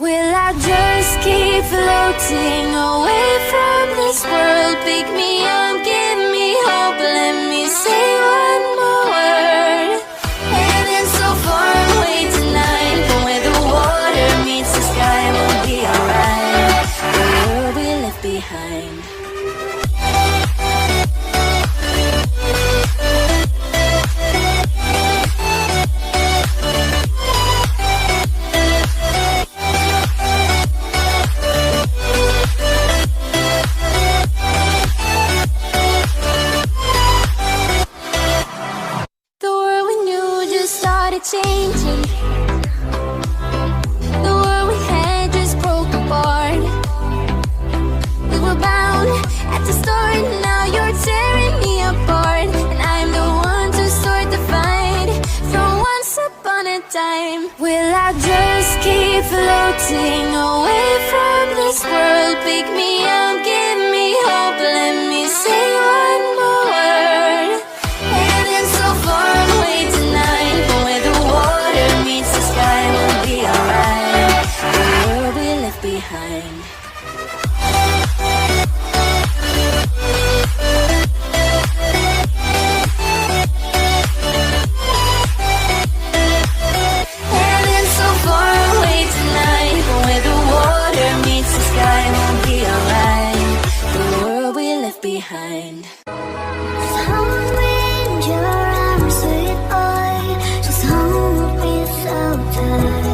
Will I just keep floating away from this world? Pick me up, give me hope, let me say one more word. Heaven so far away tonight, but where the water meets the sky, we'll be alright. The world we left behind. Changing. The world we had just broke apart. We were bound at the start, now you're tearing me apart. And I'm the one to start the fight from once upon a time. Will I just keep floating away from this world? Pick me up, give me hope, let me say one more word. Heaven so far away tonight, but where the water meets the sky, we'll be alright. The world we left behind. Heaven so far away tonight, but where the water meets the sky, we'll be alright. The world we left behind. Hold me in your arms, sweet boy. Just hold me so tight.